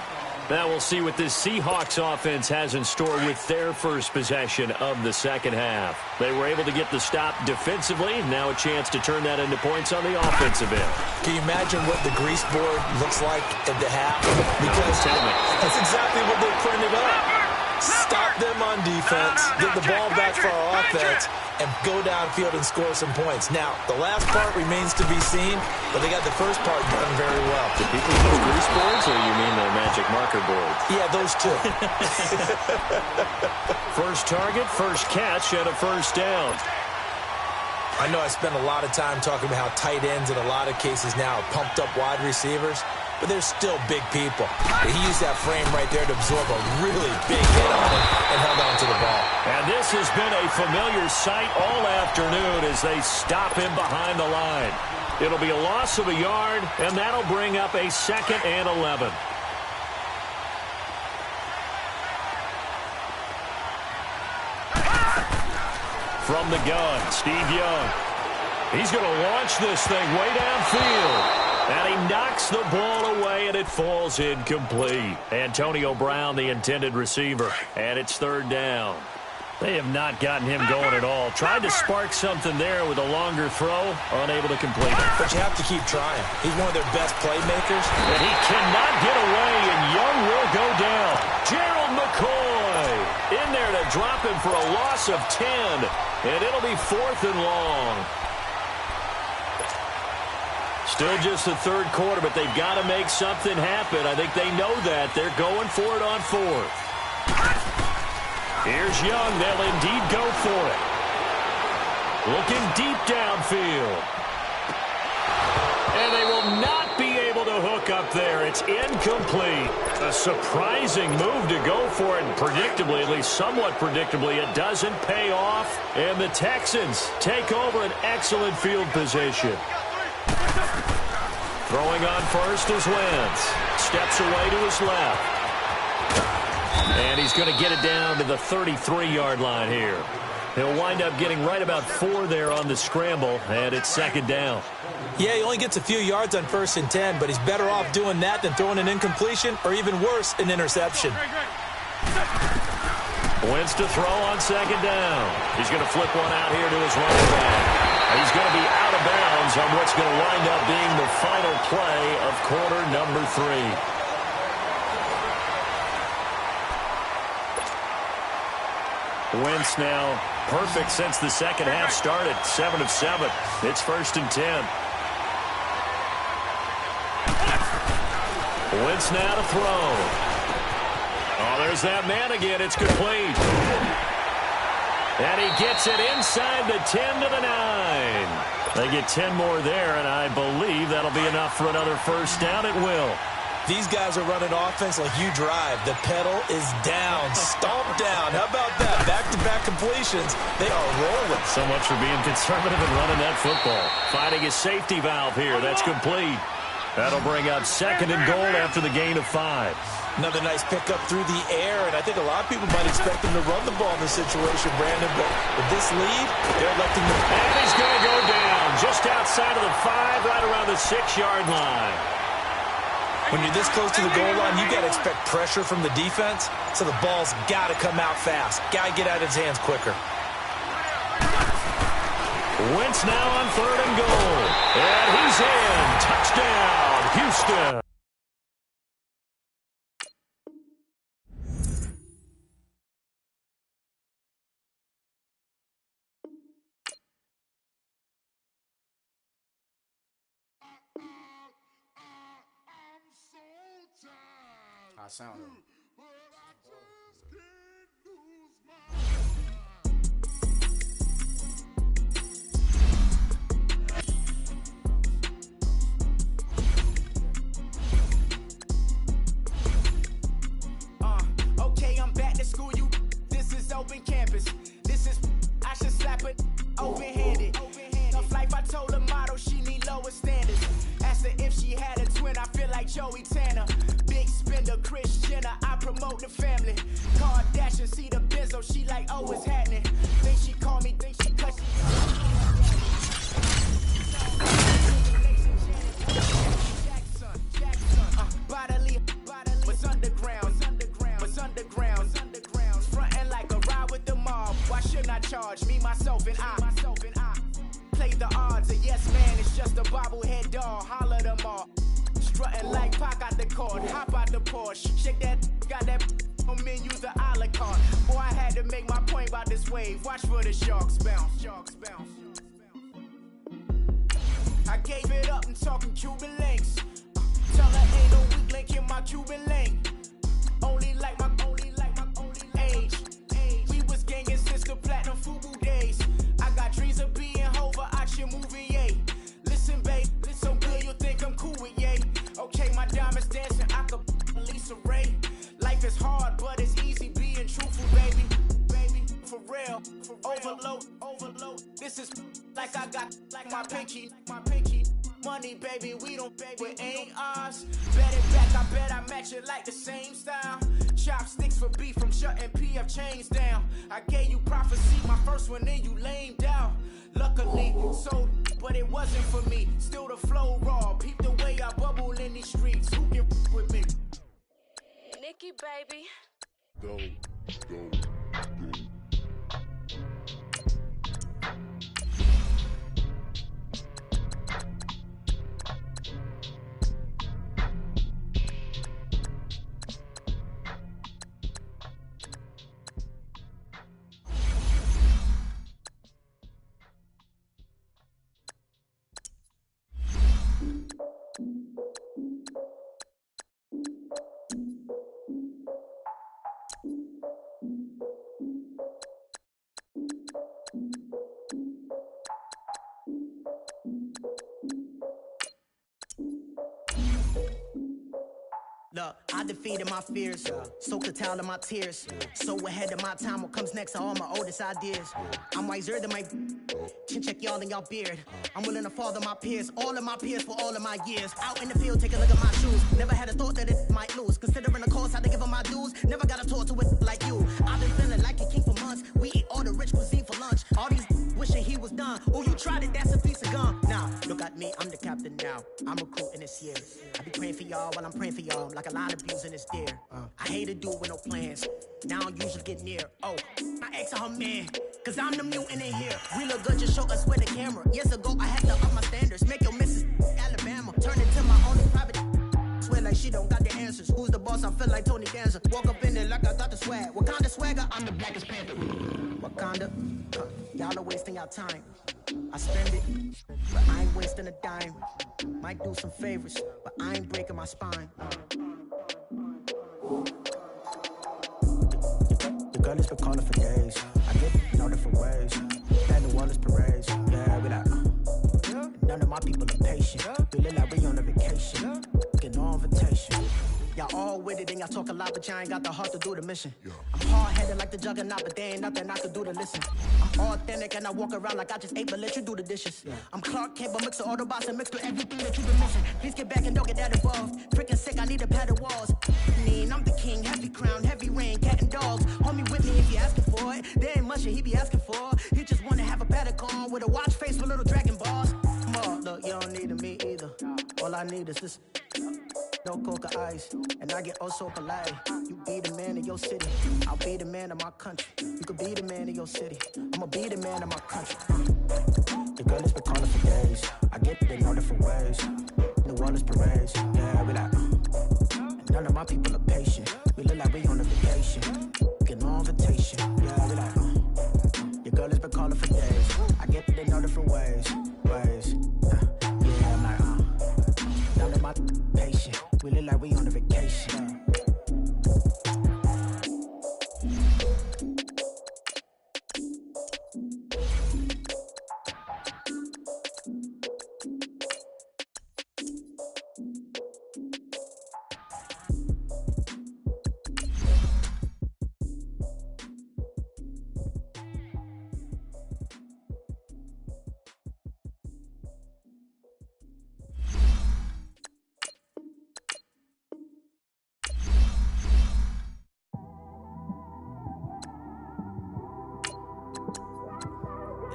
Now we'll see what this Seahawks offense has in store with their first possession of the second half. They were able to get the stop defensively. Now a chance to turn that into points on the offensive end. Can you imagine what the grease board looks like at the half? Because that's exactly what they printed up. Stop them on defense, get the ball back for our offense, and go downfield and score some points. Now, the last part remains to be seen, but they got the first part done very well. Do people use grease boards, or you mean the magic marker boards? Yeah, those two. First target, first catch, and a first down. I know I spend a lot of time talking about how tight ends in a lot of cases now are pumped up wide receivers, but they're still big people. He used that frame right there to absorb a really big hit on him and held on to the ball. And this has been a familiar sight all afternoon as they stop him behind the line. It'll be a loss of a yard, and that'll bring up a 2nd and 11. From the gun, Steve Young. He's going to launch this thing way downfield. And he knocks the ball away, and it falls incomplete. Antonio Brown, the intended receiver. And it's 3rd down. They have not gotten him going at all. Tried to spark something there with a longer throw, unable to complete it. But you have to keep trying. He's one of their best playmakers. And he cannot get away, and Young will go down. Gerald McCoy They'll drop him for a loss of 10, and it'll be 4th and long. Still just the third quarter, but they've got to make something happen. I think they know that. They're going for it on 4th. Here's Young. They'll indeed go for it. Looking deep downfield. And they will not be able to hook up there. It's incomplete. A surprising move to go for it. And predictably, at least somewhat predictably, it doesn't pay off. And the Texans take over an excellent field position. Throwing on first is Wentz. Steps away to his left. And he's going to get it down to the 33-yard line here. He'll wind up getting right about 4 there on the scramble, and it's 2nd down. Yeah, he only gets a few yards on 1st and 10, but he's better off doing that than throwing an incompletion or even worse, an interception. Wentz to throw on 2nd down. He's going to flip one out here to his running back. He's going to be out of bounds on what's going to wind up being the final play of quarter number 3. Wentz now perfect since the second half started. 7 of 7. It's 1st and 10. Wentz now to throw. Oh, there's that man again. It's complete. And he gets it inside the 10 to the 9. They get 10 more there, and I believe that'll be enough for another first down. It will. These guys are running offense like you drive. The pedal is down, stomp down. How about that? Back-to-back completions. They are rolling. So much for being conservative and running that football. Finding his safety valve here. That's complete. That'll bring up 2nd and goal after the gain of 5. Another nice pickup through the air, and I think a lot of people might expect him to run the ball in this situation, Brandon, but with this lead, they're electing to... And he's going to go down just outside of the 5, right around the 6-yard line. When you're this close to the goal line, you got to expect pressure from the defense, so the ball's got to come out fast. Got to get out of his hands quicker. Wentz now on 3rd and goal. And he's in. Touchdown, Houston. I sound it. Okay, I'm back to school, you. This is open campus. This is, I should slap it open-handed. Tough life, I told her motto, she need lower standards. Asked her if she had a twin, I feel like Joey Tanner. Big spender, Kris Jenner, I promote the family. Kardashian, see the Benzo, she like, oh, it's happening. Think she call me, think she cut. Bodily, what's underground, frontin' like a ride with the mob. Why shouldn't I charge me, myself, and I? Play the odds, a yes man, it's just a bobblehead doll. Holler them all. Strutting like Pac out the court, hop out the Porsche. Shake that, got that on menu, the a la carte. Boy, I had to make my point about this wave. Watch for the sharks bounce. I gave it up and talking Cuban links. Tell her ain't no weak link in my Cuban link. Only like my age. We was gangin' since the platinum FUBU days. I got dreams of being Hova out your movie, yay. Listen, babe, so good you think I'm cool with yay. Okay, my diamonds dancing, I could Lisa Ray. Life is hard, but it's easy being truthful, baby. For real, overload. This is like I got like my pinky. Money, baby, we don't pay, it ain't ours. Bet it back, I bet I match it like the same style. Chopsticks for beef from shutting PF chains down. I gave you prophecy, my first one, then you lamed out. Luckily, so, but it wasn't for me. Still the flow raw, peep the way I bubble in these streets. Who can with me? Nikki, baby. Go. Look, I defeated my fears, soaked the towel of my tears. So ahead of my time, what comes next are all my oldest ideas. I'm wiser than my chin check y'all in y'all beard. I'm willing to father my peers, all of my peers for all of my years. Out in the field, take a look at my shoes. Never had a thought that it might lose. Considering the cost, I had to give them my dues. Never got a talk to it like you. I've been feeling like a king for months. We eat all the rich cuisine for lunch. All these wishing he was done. Oh, you tried it, that's a piece of gum. Now, look at me, I'm the captain now. I'm recruiting this year. I be praying for y'all while I'm praying for y'all. Like a lot of abusing is there. I hate to do it with no plans. Now I usually get near. Oh, my ex her man. Cause I'm the mutant in here. We look good, just show us where the camera. Years ago, I had to up my standards. Make your missus Alabama. Turn it to my only private. Swear like she don't got the answers. Who's the boss? I feel like Tony Danza. Walk up in there like I got the swag. What kind of swagger? I'm the blackest panther. Wakanda. Y'all are wasting your time. I spend it, but I ain't wasting a dime. Might do some favors, but I ain't breaking my spine. The girl has been calling for days. I get it in all different ways. That New Orleans parades. Yeah, we like, none of my people are patient. We look like we on a vacation. Get no invitation. Y'all all with it and y'all talk a lot, but y'all ain't got the heart to do the mission. I'm hard-headed like the juggernaut, but there ain't nothing I could do to listen. I'm authentic and I walk around like I just ate, but let you do the dishes. I'm Clark Kent, but mix the Autobots and mix with everything that you've been missing. Please get back and don't get that involved. Freaking sick, I need to pad the walls. I'm the king, heavy crown, heavy rain, cat and dogs. Homie with me if you asking for it. There ain't much that he be asking for. He just wanna have a paddock on with a watch face with little dragon balls. Come on, look, you don't need me either. All I need is this. No coca ice, and I get oh so polite. You be the man of your city, I'll be the man of my country. You could be the man of your city, I'ma be the man of my country. The girl has been calling for days. I get it in all different ways. New Orleans parades, yeah, we like. None of my people are patient. We look like we on a vacation. Get no invitation, yeah, we like. Your girl has been calling for days. I get it in all different ways. Yeah, I'm like, none of my patient. We look like we on a vacation.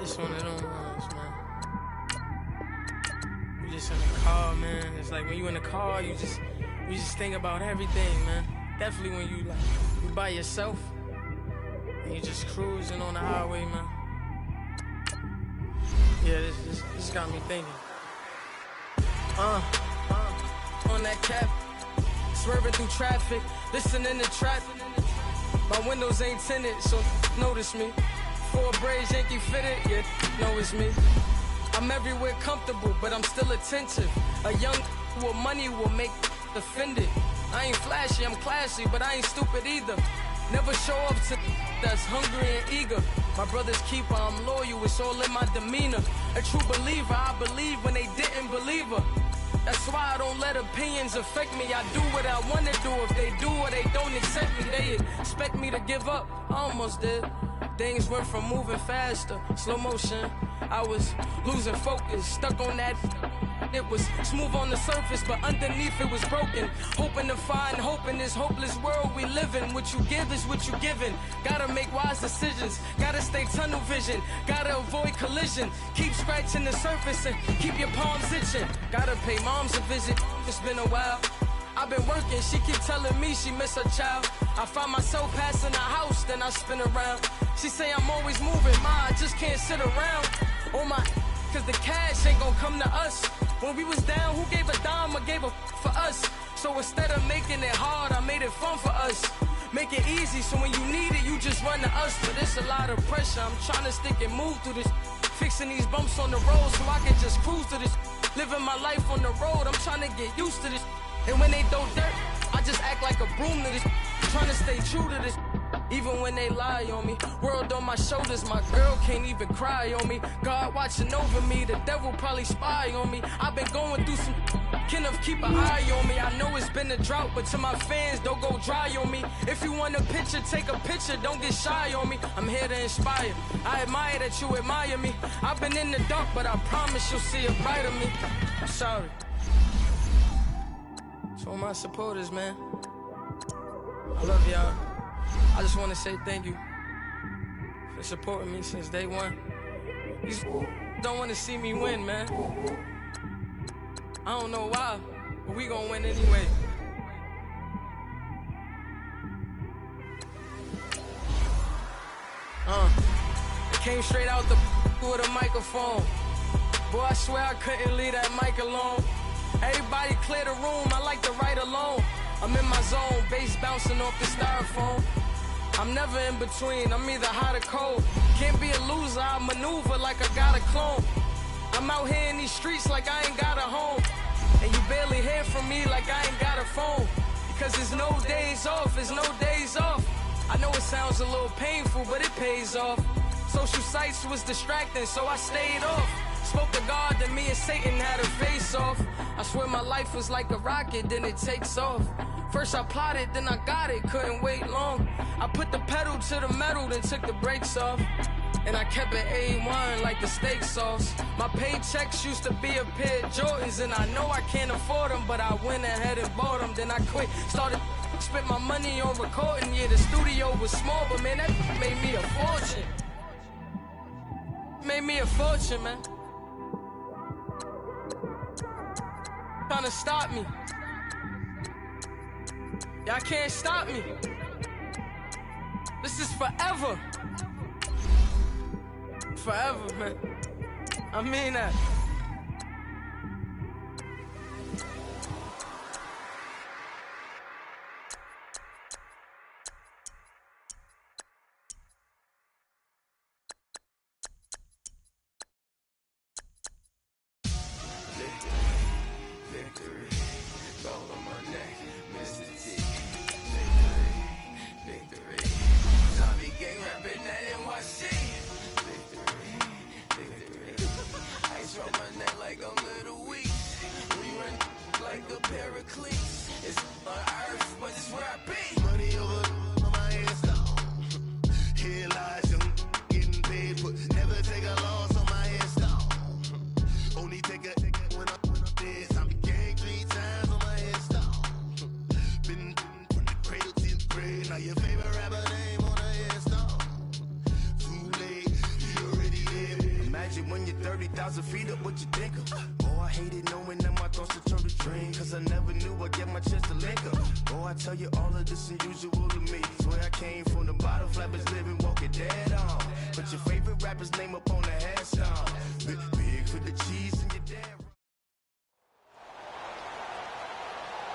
It's one of them ones, man. You just in the car, man. It's like when you in the car, you just think about everything, man. Definitely when you by yourself and you just cruising on the highway, man. Yeah, this got me thinking. On that cap, swerving through traffic, listening to trap. My windows ain't tinted, so notice me. Four braids, Yankee fitted, yeah, know it's me. I'm everywhere comfortable, but I'm still attentive. A young with money will make offended. I ain't flashy, I'm classy, but I ain't stupid either. Never show up to that's hungry and eager. My brother's keeper, I'm loyal, it's all in my demeanor. A true believer, I believe when they didn't believe her. That's why I don't let opinions affect me. I do what I want to do. If they do or they don't accept me, they expect me to give up. I almost did. Things went from moving faster, slow motion. I was losing focus, stuck on that. It was smooth on the surface, but underneath it was broken. Hoping to find hope in this hopeless world we live in. What you give is what you given. Gotta make wise decisions. Gotta stay tunnel vision. Gotta avoid collision. Keep scratching the surface and keep your palms itching. Gotta pay moms a visit. It's been a while. I've been working, she keep telling me she miss her child. I find myself passing the house, then I spin around. She say I'm always moving, ma, I just can't sit around. Oh my, cause the cash ain't gon' come to us. When we was down, who gave a dime or gave a for us? So instead of making it hard, I made it fun for us. Make it easy, so when you need it, you just run to us. But it's a lot of pressure, I'm trying to stick and move through this. Fixing these bumps on the road so I can just cruise to this. Living my life on the road, I'm trying to get used to this. And when they throw dirt, I just act like a broom to this. Trying to stay true to this. even when they lie on me. World on my shoulders, my girl can't even cry on me. God watching over me, the devil probably spy on me. I've been going through some, Kenneth keep an eye on me. I know it's been a drought, but to my fans, don't go dry on me. If you want a picture, take a picture, don't get shy on me. I'm here to inspire, I admire that you admire me. I've been in the dark, but I promise you'll see a brighter me. I'm sorry. To all my supporters, man, I love y'all. I just want to say thank you for supporting me since day one. These don't want to see me win, man. I don't know why, but we gonna win anyway. It came straight out the with a microphone. Boy, I swear I couldn't leave that mic alone. Everybody clear the room, I like to write alone. I'm in my zone, bass bouncing off the styrofoam. I'm never in between, I'm either hot or cold. Can't be a loser, I maneuver like I got a clone. I'm out here in these streets like I ain't got a home. And you barely hear from me like I ain't got a phone. Because there's no days off, there's no days off. I know it sounds a little painful, but it pays off. Social sites was distracting, so I stayed off. Spoke to God, then me and Satan had a face off. I swear my life was like a rocket, then it takes off. First I plotted, then I got it, couldn't wait long. I put the pedal to the metal, then took the brakes off. And I kept it A1 like the steak sauce. My paychecks used to be a pair of Jordans, and I know I can't afford them, but I went ahead and bought them. Then I quit, started, spent my money on recording. Yeah, the studio was small, but man, that made me a fortune. Made me a fortune, man. Trying to stop me. Y'all can't stop me. This is forever. Forever, man. I mean that.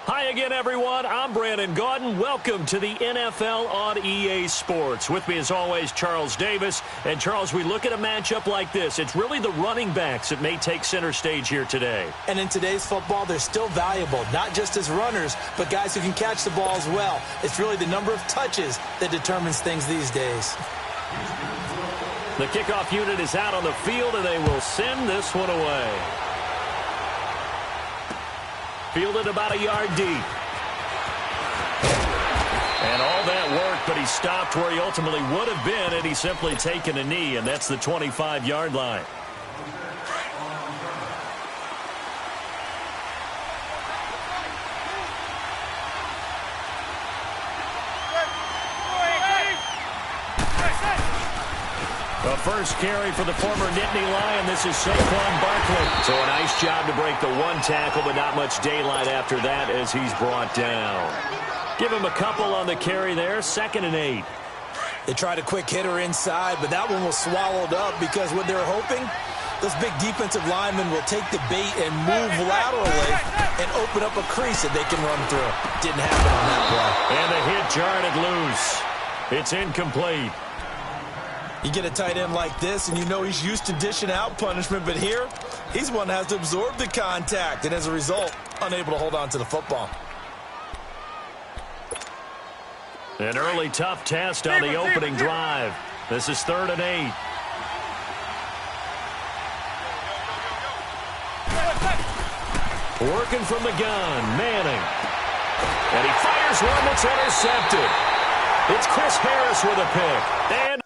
Hi again, everyone. I'm Brandon Gaudin. Welcome to the NFL on EA Sports. With me, as always, Charles Davis. And, Charles, we look at a matchup like this. It's really the running backs that may take center stage here today. And in today's football, they're still valuable, not just as runners, but guys who can catch the ball as well. It's really the number of touches that determines things these days. The kickoff unit is out on the field, and they will send this one away. Fielded about a yard deep. And all that work, but he stopped where he ultimately would have been had he simply taken a knee, and that's the 25-yard line. The first carry for the former Nittany Lion. This is Saquon Barkley. So a nice job to break the one tackle, but not much daylight after that as he's brought down. Give him a couple on the carry there. 2nd and 8. They tried a quick hitter inside, but that one was swallowed up because what they're hoping, those big defensive linemen will take the bait and move laterally and open up a crease that they can run through. Didn't happen on that play. And the hit jarred loose. It's incomplete. You get a tight end like this, and you know he's used to dishing out punishment, but here, he's one that has to absorb the contact, and as a result, unable to hold on to the football. An early tough test on the opening drive. This is 3rd and 8. Working from the gun, Manning. And he fires one that's intercepted. It's Chris Harris with a pick. And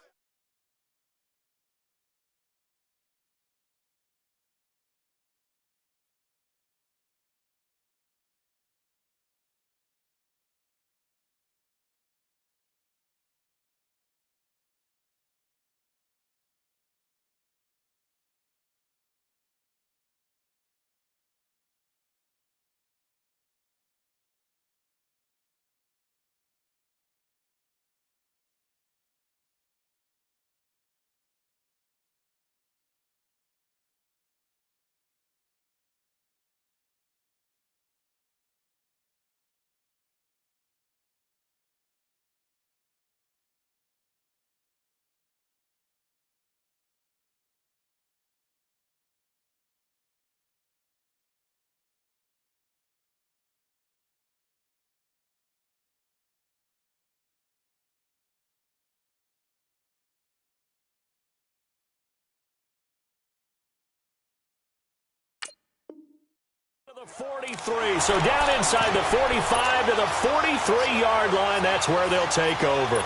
the 43. So down inside the 45 to the 43-yard line. That's where they'll take over.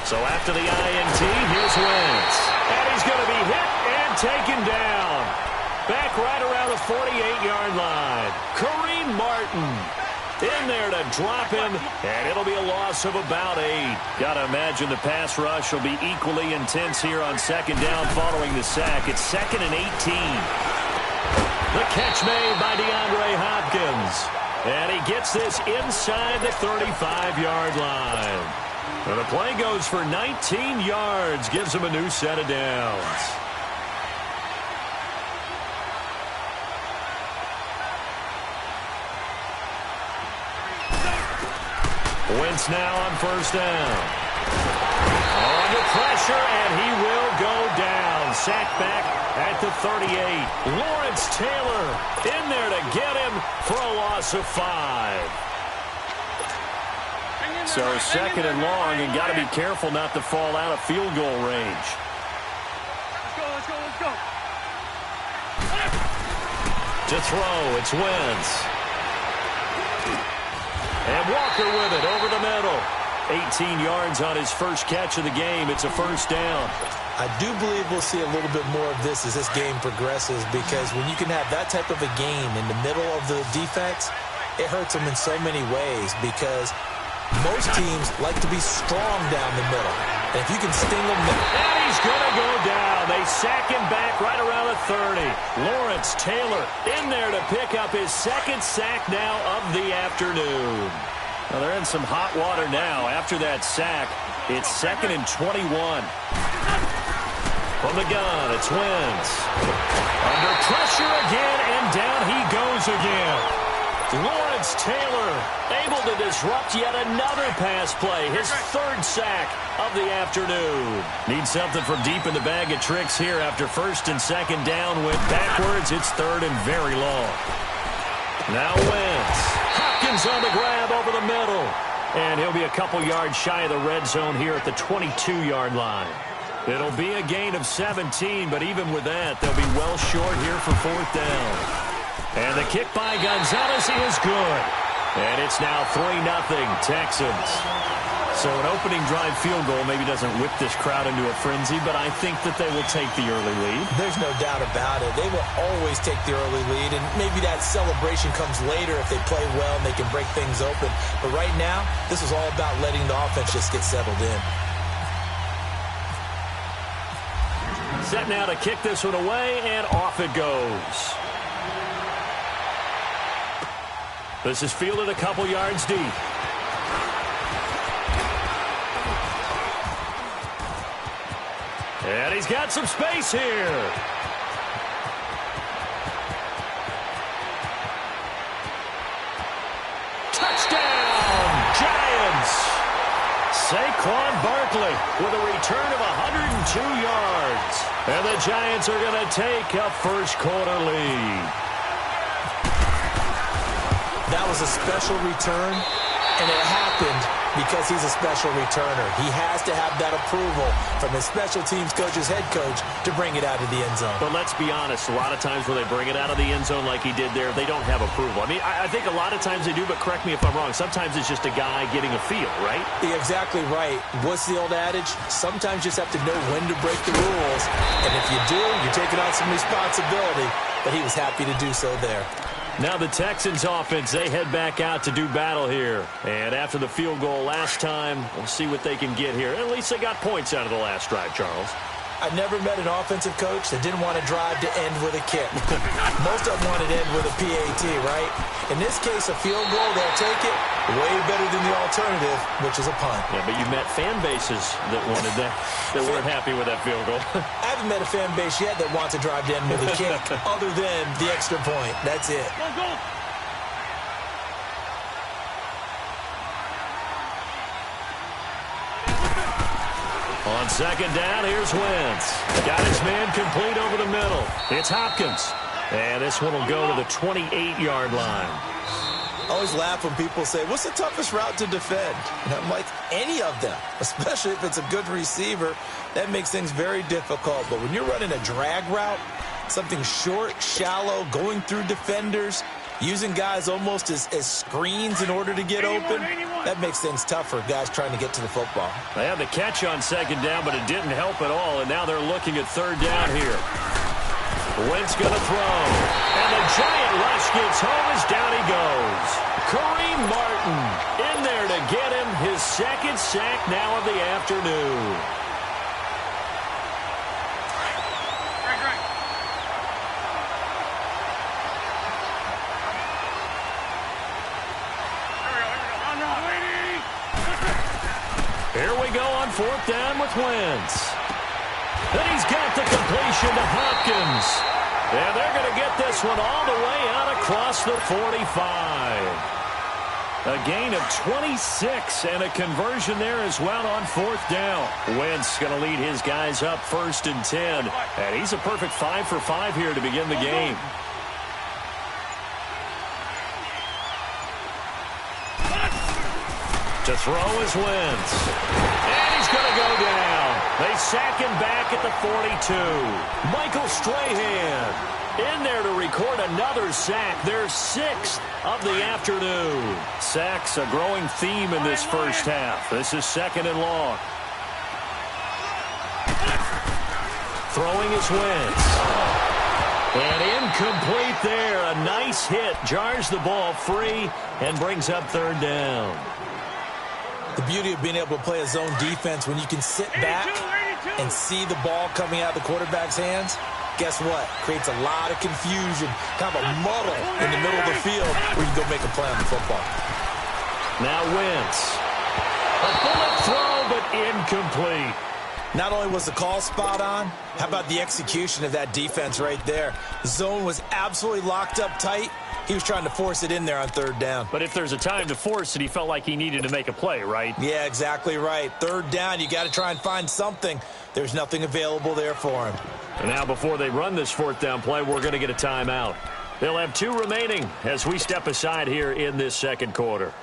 So after the INT, here's Wentz. And he's going to be hit and taken down. Back right around the 48-yard line. Kareem Martin in there to drop him, and it'll be a loss of about 8. Got to imagine the pass rush will be equally intense here on 2nd down following the sack. It's 2nd and 18. The catch made by DeAndre Hopkins. And he gets this inside the 35-yard line. And the play goes for 19 yards, gives him a new set of downs. Wentz now on 1st down. Under pressure, and he will go down. Sacked back at the 38. Lawrence Taylor in there to get him for a loss of 5. So 2nd and long, and got to be careful not to fall out of field goal range. Let's go. To throw, it's Wentz. And Walker with it over the middle. 18 yards on his first catch of the game. It's a 1st down. I do believe we'll see a little bit more of this as this game progresses, because when you can have that type of a game in the middle of the defense, it hurts them in so many ways, because most teams like to be strong down the middle. And if you can sting them... And he's going to go down. They sack him back right around the 30. Lawrence Taylor in there to pick up his 2nd sack now of the afternoon. Well, they're in some hot water now. After that sack, it's 2nd and 21. From the gun, it's Wentz. Under pressure again, and down he goes again. Lawrence Taylor able to disrupt yet another pass play. His 3rd sack of the afternoon. Needs something from deep in the bag of tricks here after 1st and 2nd down. Went backwards. It's 3rd and very long. Now Wentz. Hopkins on the grab over the middle. And he'll be a couple yards shy of the red zone here at the 22-yard line. It'll be a gain of 17, but even with that, they'll be well short here for 4th down. And the kick by Gonzalez is good. And it's now 3-0 Texans. So an opening drive field goal maybe doesn't whip this crowd into a frenzy, but I think that they will take the early lead. There's no doubt about it. They will always take the early lead, and maybe that celebration comes later if they play well and they can break things open. But right now, this is all about letting the offense just get settled in. Set now to kick this one away, and off it goes. This is fielded a couple yards deep. And he's got some space here. Saquon Barkley with a return of 102 yards. And the Giants are going to take a first-quarter lead. That was a special return, and it happened because he's a special returner. He has to have that approval from his special teams coach's head coach to bring it out of the end zone. But let's be honest, a lot of times when they bring it out of the end zone like he did there, they don't have approval. I mean, I think a lot of times they do, but correct me if I'm wrong. Sometimes it's just a guy getting a feel, right? You're exactly right. What's the old adage? Sometimes you just have to know when to break the rules. And if you do, you're taking on some responsibility. But he was happy to do so there. Now the Texans offense, they head back out to do battle here. And after the field goal last time, we'll see what they can get here. At least they got points out of the last drive, Charles. I've never met an offensive coach that didn't want to drive to end with a kick. Most of them wanted to end with a PAT, right? In this case, a field goal, they'll take it. Way better than the alternative, which is a punt. Yeah, but you met fan bases that wanted that, that weren't happy with that field goal. I haven't met a fan base yet that wants to drive to end with a kick other than the extra point. That's it. Go. On second down, here's Wentz. Got his man complete over the middle. It's Hopkins. And this one will go to the 28-yard line. I always laugh when people say, what's the toughest route to defend? And I'm like, any of them, especially if it's a good receiver. That makes things very difficult. But when you're running a drag route, something short, shallow, going through defenders, using guys almost as screens in order to get open, that makes things tough for guys trying to get to the football. They had the catch on second down, but it didn't help at all, and now they're looking at third down here. Wentz going to throw, and the giant rush gets home as down he goes. Kareem Martin in there to get him his second sack now of the afternoon. Here we go on fourth down with Wentz. And he's got the completion to Hopkins. And they're going to get this one all the way out across the 45. A gain of 26 and a conversion there as well on fourth down. Wentz going to lead his guys up first and 10. And he's a perfect 5 for 5 here to begin the game. To throw is Wentz. And he's going to go down. They sack him back at the 42. Michael Strahan in there to record another sack. Their 6th of the afternoon. Sacks a growing theme in this first half. This is second and long. Throwing is Wentz. And incomplete there. A nice hit. Jars the ball free and brings up third down. The beauty of being able to play a zone defense when you can sit back and see the ball coming out of the quarterback's hands, guess what? Creates a lot of confusion, kind of a muddle in the middle of the field where you go make a play on the football. Now Wentz. A bullet throw, but incomplete. Not only was the call spot on, how about the execution of that defense right there? The zone was absolutely locked up tight. He was trying to force it in there on third down. But if there's a time to force it, he felt like he needed to make a play, right? Yeah, exactly right. Third down, you got to try and find something. There's nothing available there for him. And now before they run this fourth down play, we're going to get a timeout. They'll have 2 remaining as we step aside here in this second quarter.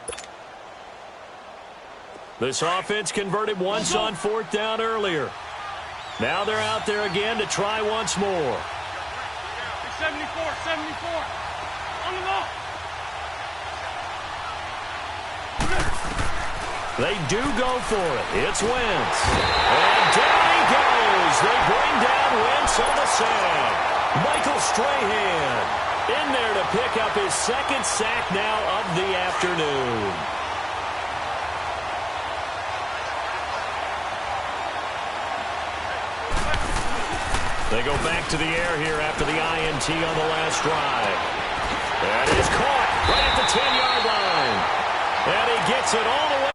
This offense converted once on fourth down earlier. Now they're out there again to try once more. 74. On the ball. They do go for it. It's Wentz. And down he goes. They bring down Wentz on the sack. Michael Strahan in there to pick up his 2nd sack now of the afternoon. They go back to the air here after the INT on the last drive. That is caught right at the 10-yard line. And he gets it all the